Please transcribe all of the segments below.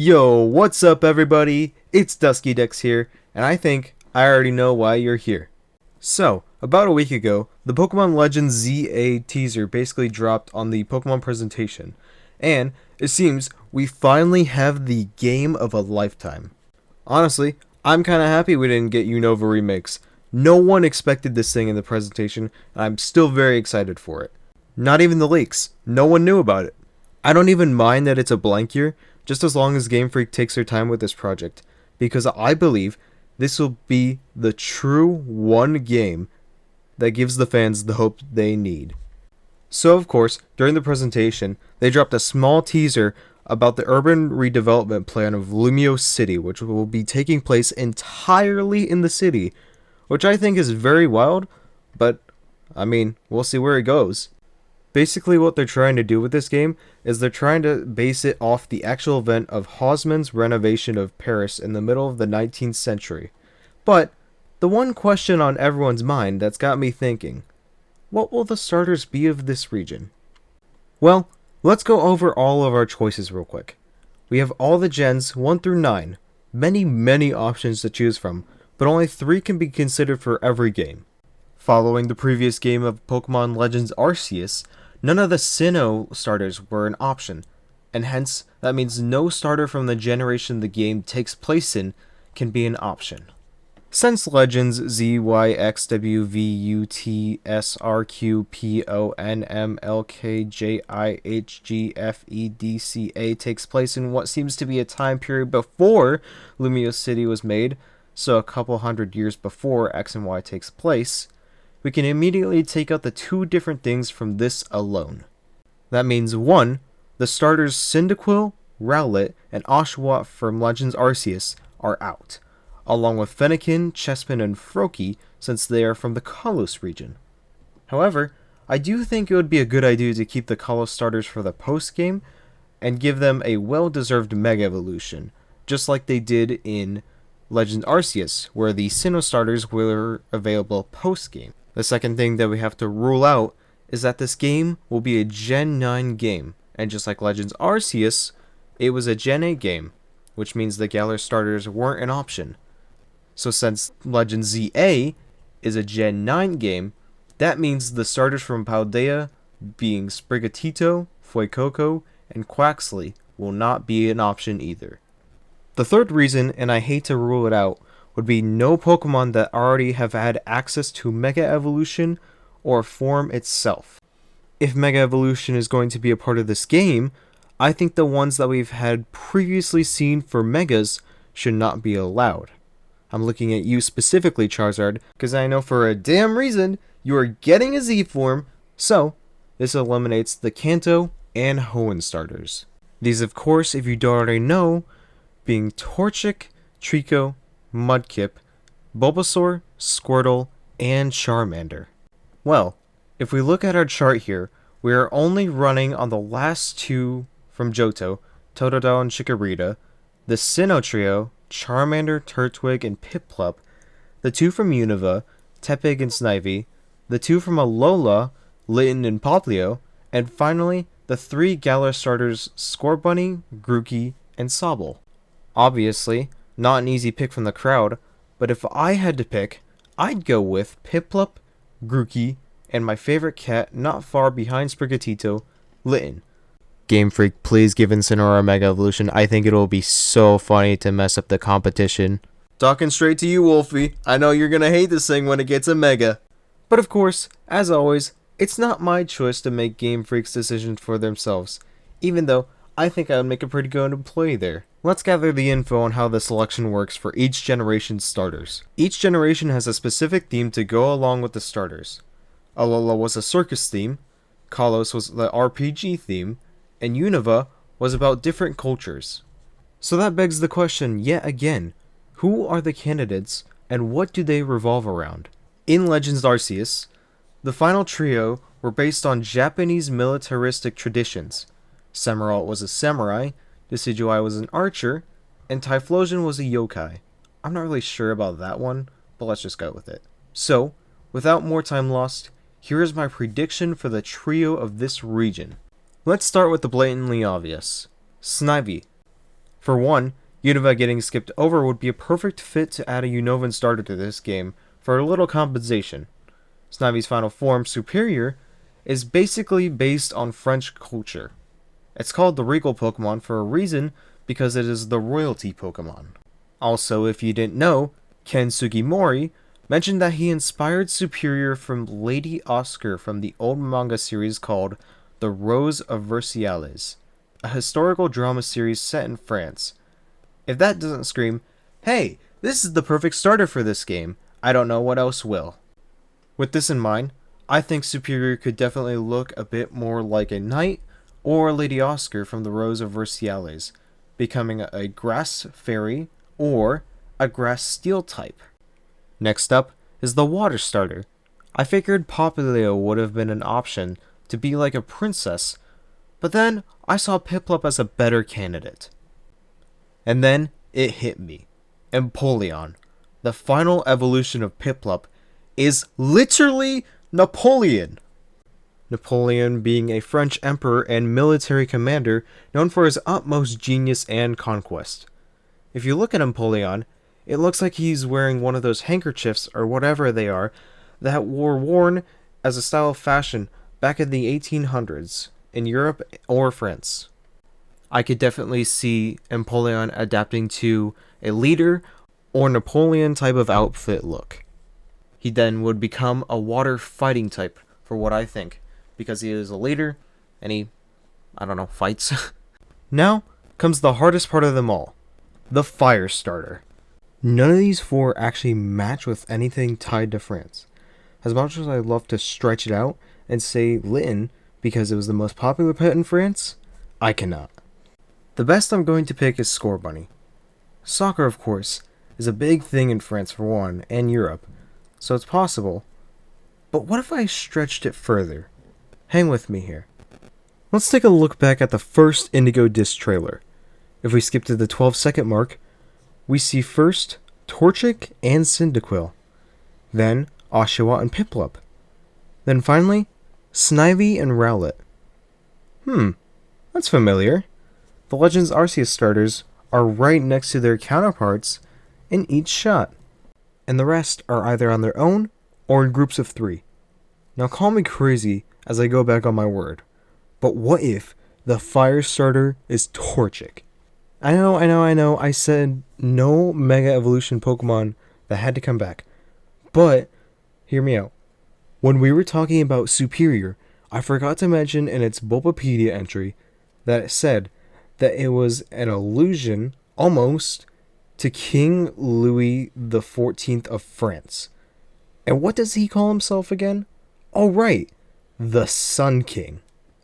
Yo, what's up everybody? It's Dusky Dex here, and I think I already know why you're here. So, about a week ago, the Pokemon Legends ZA teaser basically dropped on the Pokemon presentation, and it seems we finally have the game of a lifetime. Honestly, I'm kinda happy we didn't get Unova remakes. No one expected this thing in the presentation, and I'm still very excited for it. Not even the leaks. No one knew about it. I don't even mind that it's a blank year, just as long as Game Freak takes their time with this project, because I believe this will be the true one game that gives the fans the hope they need. So of course, during the presentation, they dropped a small teaser about the urban redevelopment plan of Lumio City, which will be taking place entirely in the city, which I think is very wild, but we'll see where it goes. Basically what they're trying to do with this game is they're trying to base it off the actual event of Haussmann's renovation of Paris in the middle of the 19th century. But the one question on everyone's mind that's got me thinking, what will the starters be of this region? Well, let's go over all of our choices real quick. We have all the gens 1 through 9, many options to choose from, but only 3 can be considered for every game. Following the previous game of Pokemon Legends Arceus, none of the Sinnoh starters were an option, and hence that means no starter from the generation the game takes place in can be an option. Since Legends Z, Y, X, W, V, U, T, S, R, Q, P, O, N, M, L, K, J, I, H, G, F, E, D, C, A takes place in what seems to be a time period before Lumio City was made, so a couple hundred years before X and Y takes place, we can immediately take out the 2 different things from this alone. That means 1, the starters Cyndaquil, Rowlet, and Oshawott from Legends Arceus are out, along with Fennekin, Chespin, and Froakie since they are from the Kalos region. However, I do think it would be a good idea to keep the Kalos starters for the post-game and give them a well-deserved Mega Evolution, just like they did in Legends Arceus, where the Sinnoh starters were available post-game. The second thing that we have to rule out is that this game will be a Gen 9 game, and just like Legends Arceus, it was a Gen 8 game, which means the Galar starters weren't an option. So since Legends ZA is a Gen 9 game, that means the starters from Paldea, being Sprigatito, Fuecoco, and Quaxley, will not be an option either. The third reason, and I hate to rule it out, would be no Pokemon that already have had access to Mega Evolution or form itself. If Mega Evolution is going to be a part of this game, I think the ones that we've had previously seen for Megas should not be allowed. I'm looking at you specifically, Charizard, because I know for a damn reason you are getting a Z form, so this eliminates the Kanto and Hoenn starters. These, of course, if you don't already know, being Torchic, Trico, Mudkip, Bulbasaur, Squirtle, and Charmander. Well, if we look at our chart here, we are only running on the last 2 from Johto, Totodile and Chikorita, the Sinnoh trio, Charmander, Turtwig, and Piplup, the 2 from Unova, Tepig and Snivy, the 2 from Alola, Litten and Poplio, and finally, the 3 Galar starters Scorbunny, Grookey, and Sobble. Obviously, not an easy pick from the crowd, but if I had to pick, I'd go with Piplup, Grookey, and my favorite cat not far behind Sprigatito, Litten. Game Freak, please give Incineroar a Mega Evolution. I think it'll be so funny to mess up the competition. Talking straight to you, Wolfie. I know you're gonna hate this thing when it gets a Mega. But of course, as always, it's not my choice to make Game Freak's decisions for themselves, even though I think I would make a pretty good employee there. Let's gather the info on how the selection works for each generation's starters. Each generation has a specific theme to go along with the starters. Alola was a circus theme, Kalos was the RPG theme, and Unova was about different cultures. So that begs the question yet again, who are the candidates and what do they revolve around? In Legends Arceus, the final trio were based on Japanese militaristic traditions. Samurott was a samurai, Decidueye was an archer, and Typhlosion was a yokai. I'm not really sure about that one, but let's just go with it. So, without more time lost, here is my prediction for the trio of this region. Let's start with the blatantly obvious. Snivy. For one, Unova getting skipped over would be a perfect fit to add a Unovan starter to this game for a little compensation. Snivy's final form, Superior, is basically based on French culture. It's called the Regal Pokemon for a reason, because it is the royalty Pokemon. Also, if you didn't know, Ken Sugimori mentioned that he inspired Superior from Lady Oscar from the old manga series called The Rose of Versailles, a historical drama series set in France. If that doesn't scream, hey, this is the perfect starter for this game, I don't know what else will. With this in mind, I think Superior could definitely look a bit more like a knight or Lady Oscar from the Rose of Versailles, becoming a grass fairy or a grass steel type. Next up is the water starter. I figured Popplio would have been an option to be like a princess, but then I saw Piplup as a better candidate. And then it hit me. Empoleon, the final evolution of Piplup, is literally Napoleon. Napoleon being a French emperor and military commander known for his utmost genius and conquest. If you look at Empoleon, it looks like he's wearing one of those handkerchiefs or whatever they are that were worn as a style of fashion back in the 1800s in Europe or France. I could definitely see Empoleon adapting to a leader or Napoleon type of outfit look. He then would become a water fighting type for what I think, because he is a leader and he, fights. Now comes the hardest part of them all, the fire starter. None of these four actually match with anything tied to France. As much as I love to stretch it out and say Litten because it was the most popular pet in France, I cannot. The best I'm going to pick is Scorbunny. Soccer, of course, is a big thing in France for one, and Europe, so it's possible. But what if I stretched it further? Hang with me here. Let's take a look back at the first Indigo Disc trailer. If we skip to the 12-second mark, we see first Torchic and Cyndaquil, then Oshawott and Piplup, then finally Snivy and Rowlet. That's familiar. The Legends Arceus starters are right next to their counterparts in each shot, and the rest are either on their own or in groups of 3. Now call me crazy as I go back on my word, but what if the fire starter is Torchic? I know, I said no Mega Evolution Pokemon that had to come back, but hear me out. When we were talking about Superior, I forgot to mention in its Bulbapedia entry that it said that it was an allusion, almost, to King Louis XIV of France. And what does he call himself again? Oh right, the Sun King.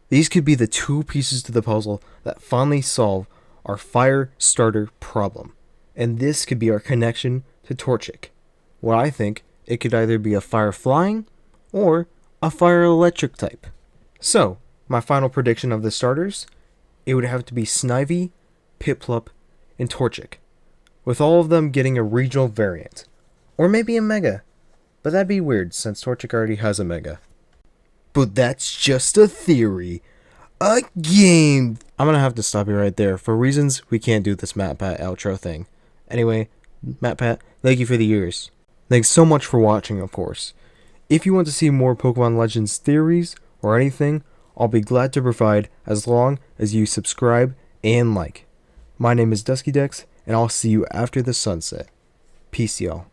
These could be the 2 pieces to the puzzle that finally solve our fire starter problem. And this could be our connection to Torchic. What I think, it could either be a fire flying or a fire electric type. So, my final prediction of the starters, it would have to be Snivy, Piplup, and Torchic, with all of them getting a regional variant. Or maybe a Mega, but that'd be weird since Torchic already has a Mega. But that's just a theory. A game! I'm gonna have to stop you right there. For reasons, we can't do this MatPat outro thing. Anyway, MatPat, thank you for the years. Thanks so much for watching, of course. If you want to see more Pokemon Legends theories or anything, I'll be glad to provide as long as you subscribe and like. My name is DuskyDex, and I'll see you after the sunset. Peace, y'all.